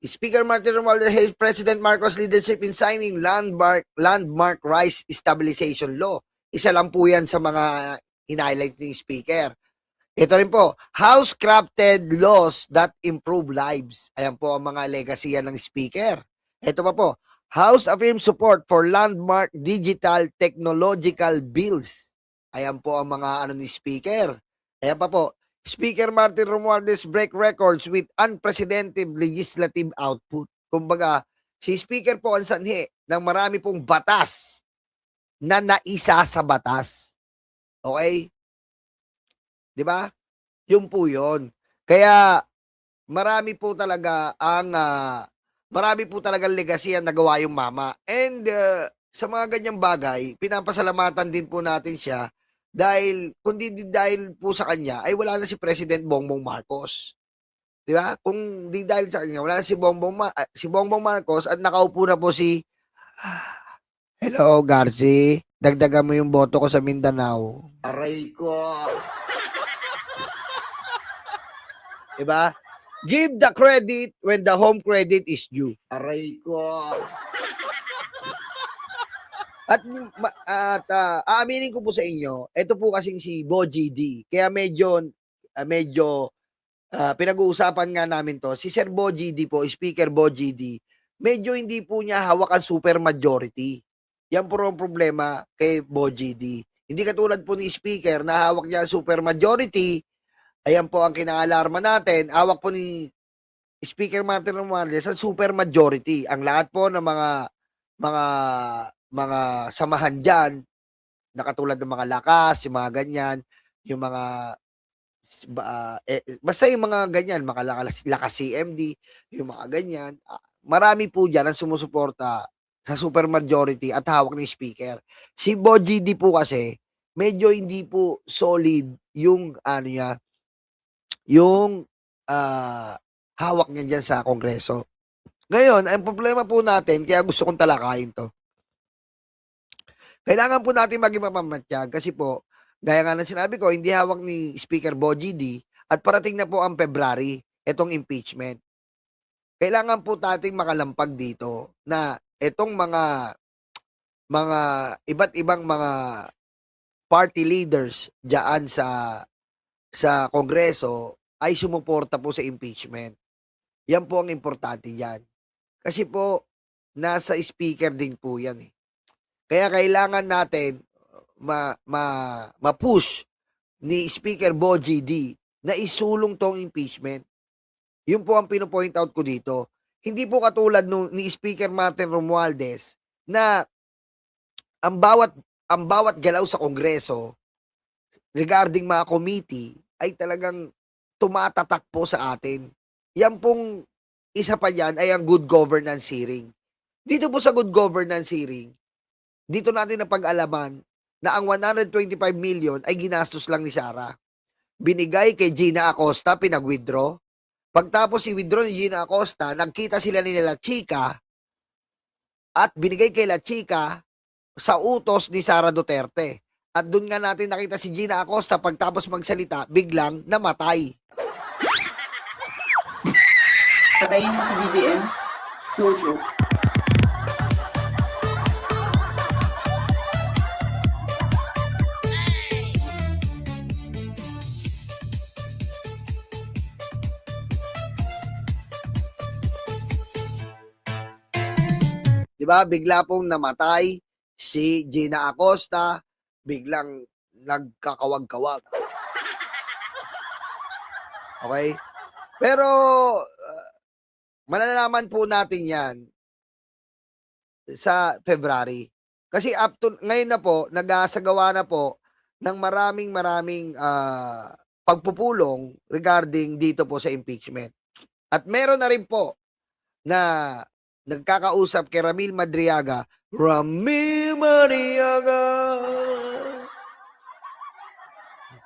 Speaker Martin Romualdez hailed President Marcos' leadership in signing landmark rice stabilization law. Isa lang po yan sa mga in-highlight ni Speaker. Ito rin po, House-crafted laws that improve lives. Ayan po ang mga legacy ng Speaker. Ito pa po, House affirms support for landmark digital technological bills. Ayan po ang mga ni Speaker. Ayan pa po, Speaker Martin Romualdez break records with unprecedented legislative output. Kumbaga, si Speaker po ang sanhi ng marami pong batas na naisa sa batas. Okay? 'Di ba? Yun po yun. Kaya marami po talaga marami po talagang legacy ang nagawa yung mama. And sa mga ganyang bagay, pinapasalamatan din po natin siya dahil kundi dahil po sa kanya ay wala na si President Bongbong Marcos. 'Di ba? Kung di dahil sa kanya, wala na si Bongbong Marcos at nakaupo na po si Hello, Garci. Dagdagan mo yung boto ko sa Mindanao. Aray ko. Diba? Give the credit when the home credit is due. Aray ko. At aaminin ko po sa inyo, ito po kasing si Bo GD. Kaya medyo pinag-uusapan nga namin to. Si Sir Bo GD po, Speaker Bo GD, medyo hindi po niya hawak ang super majority. Yan po ang problema kay Bo GD. Hindi katulad po ni Speaker na hawak niya ang super majority. Ayan po ang kinaalarma natin. Hawak po ni Speaker Martin Romualdez ang super majority. Ang lahat po ng mga samahan diyan, na katulad ng mga lakas, yung mga ganyan, yung mga basta yung mga ganyan, mga lakas CMD, yung mga ganyan, marami po diyan ang sumusuporta sa super majority at hawak ni Speaker. Si Bo GD po kasi medyo hindi po solid yung niya, yung hawak niya dyan sa Kongreso. Ngayon, ang problema po natin, kaya gusto kong talakayin to. Kailangan po natin maging mapamatyag kasi po, gaya nga ng sinabi ko, hindi hawak ni Speaker Bo GD at parating na po ang February, itong impeachment. Kailangan po nating makalampag dito na itong mga iba't ibang mga party leaders diyan sa Kongreso ay sumuporta po sa impeachment. Yan po ang importante diyan. Kasi po, nasa speaker din po yan eh. Kaya kailangan natin ma-push ni Speaker Bo GD na isulong tong impeachment. Yun po ang pino-point out ko dito. Hindi po katulad ni Speaker Martin Romualdez na ang bawat galaw sa Kongreso regarding mga committee ay talagang tumatatak po sa atin. Yan pong isa pa yan ay ang good governance hearing. Dito po sa good governance hearing, dito natin napag-alaman na ang 125 million ay ginastos lang ni Sara. Binigay kay Gina Acosta, pinag-withdraw. Pagtapos i-withdraw ni Gina Acosta, nagkita sila ni La Chica at binigay kay La Chica sa utos ni Sara Duterte. At doon nga natin nakita si Gina Acosta pagtapos magsalita, biglang namatay. Patayin mo si BBM? No joke. Diba? Bigla pong namatay si Gina Acosta, biglang nagkakawag-kawag. Okay? Pero malalaman po natin yan sa February. Kasi up to ngayon na po, nagasagawa na po ng maraming pagpupulong regarding dito po sa impeachment. At meron na rin po na nagkakausap kay Ramil Madriaga. Ramil Madriaga,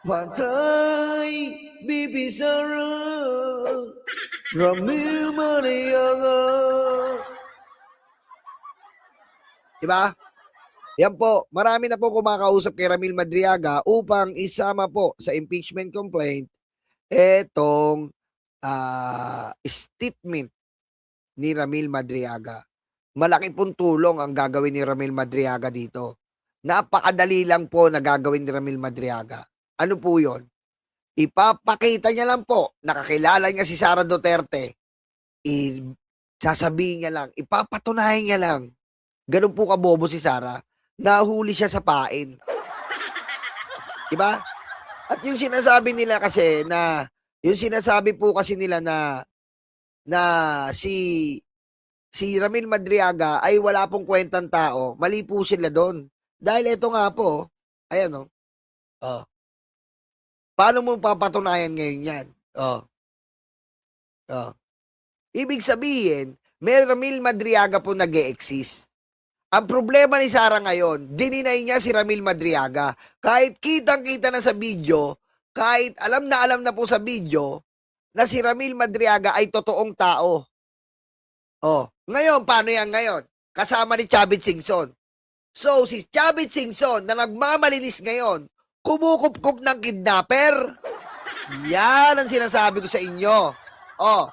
Patay, Bibi Sara, Ramil Madriaga. Diba? Yan po, marami na po kumakausap kay Ramil Madriaga upang isama po sa impeachment complaint etong statement ni Ramil Madriaga. Malaki pong tulong ang gagawin ni Ramil Madriaga dito. Napakadali lang po na gagawin ni Ramil Madriaga. Ano po yon? Ipapakita niya lang po, nakakilala niya si Sara Duterte. Sasabihin niya lang, ipapatunayan niya lang. Ganun po kabobo si Sara. Nahuli siya sa pain. Diba? At yung sinasabi nila kasi na, yung sinasabi po kasi nila na si Ramil Madriaga ay wala pong kwentang tao, mali po sila doon. Dahil ito nga po, ayan o. Oh. Paano mo papatunayan ngayon yan? Oh. Oh. Ibig sabihin, may Ramil Madriaga po nag-e-exist. Ang problema ni Sara ngayon, dininay niya si Ramil Madriaga. Kahit kitang-kita na sa video, kahit alam na po sa video, na si Ramil Madriaga ay totoong tao. Oh, ngayon, paano yan ngayon? Kasama ni Chavit Singson. So, si Chavit Singson na nagmamalinis ngayon, kumukup-kup ng kidnapper. Yan ang sinasabi ko sa inyo. Oh,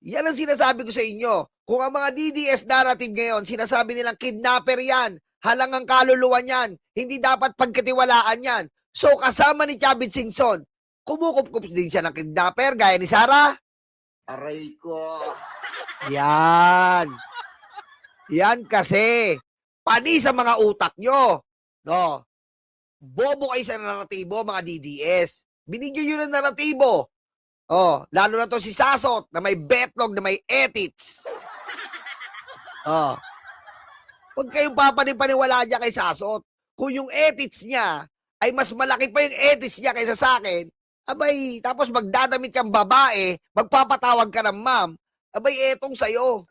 yan ang sinasabi ko sa inyo. Kung ang mga DDS narrative ngayon, sinasabi nilang kidnapper yan, halangang kaluluwa yan, hindi dapat pagkatiwalaan yan. So, kasama ni Chavit Singson, kumukup-kup din siya ng kidnapper, gaya ni Sara. Aray ko. Yan. Yan kasi. Pani sa mga utak nyo. No. Bobo kayo sa naratibo, mga DDS. Binigyan nyo ng naratibo. Oh, lalo na to si Sasot na may betlog, na may ethics. Oh. Huwag kayong papanipaniwala niya kay Sasot. Kung yung ethics niya ay mas malaki pa yung ethics niya kaysa sa akin, abay, tapos magdadamit kang babae, magpapatawag ka ng ma'am, abay, etong sa'yo.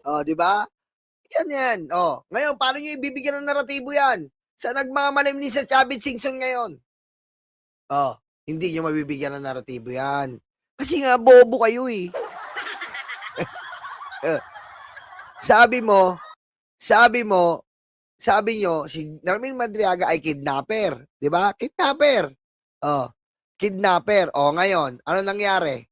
Oh, di ba? Yan. Oh, ngayon, paano nyo ibibigyan ng naratibo yan? Sa nagmamalimni sa Chavit Singson ngayon? Oh, hindi nyo mabibigyan ng naratibo yan. Kasi nga, bobo kayo eh. Sabi nyo, si Ramil Madriaga ay kidnapper. Di ba? Kidnapper. Oh, kidnapper. Oh, ngayon, ano nangyari?